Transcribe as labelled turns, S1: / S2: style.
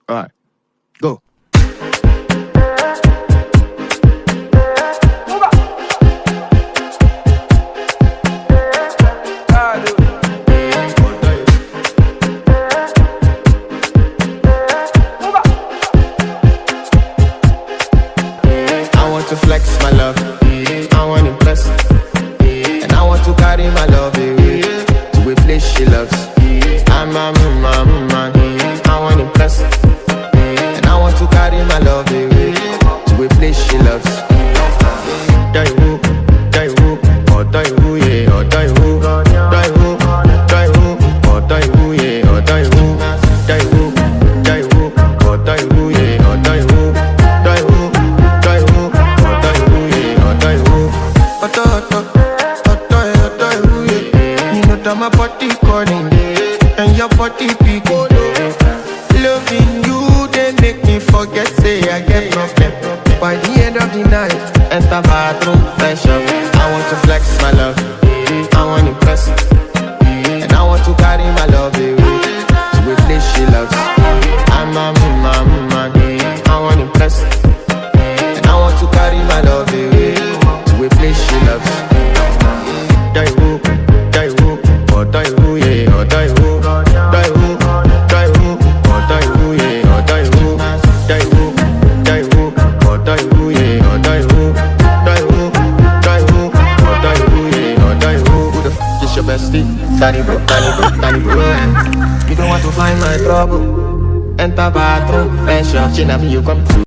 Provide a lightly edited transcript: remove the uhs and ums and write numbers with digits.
S1: Alright, go. I want to flex my love, I want to impress, and I want to carry my love away to a place she loves. I'm a man, I want to impress, and I want to carry my love away to a place she loves. Die who, oh die who, yeah, oh die who, die who, oh die who, yeah, oh die who, die who, oh die who, yeah, oh die who, die who, oh die who, yeah, oh die who, oh die who, yeah. You know that my body calling, and your body picking. Loving you, they make me forget, say I get problem. By the end of the night, enter bathroom, fresh up. I want to flex my love, I want to impress, and I want to carry my love away to a place she loves. I'm a man, I want to impress, and I want to carry my love away to a place she loves. Die who, oh die who, yeah, oh die who, die who, oh die who, yeah, oh die who, die who, oh die who, yeah, oh die who, oh die who, yeah, oh die who. Who the f is your bestie? Danny bro. You don't want to find my trouble. Enter bathroom, fresh up, chin up, you come through.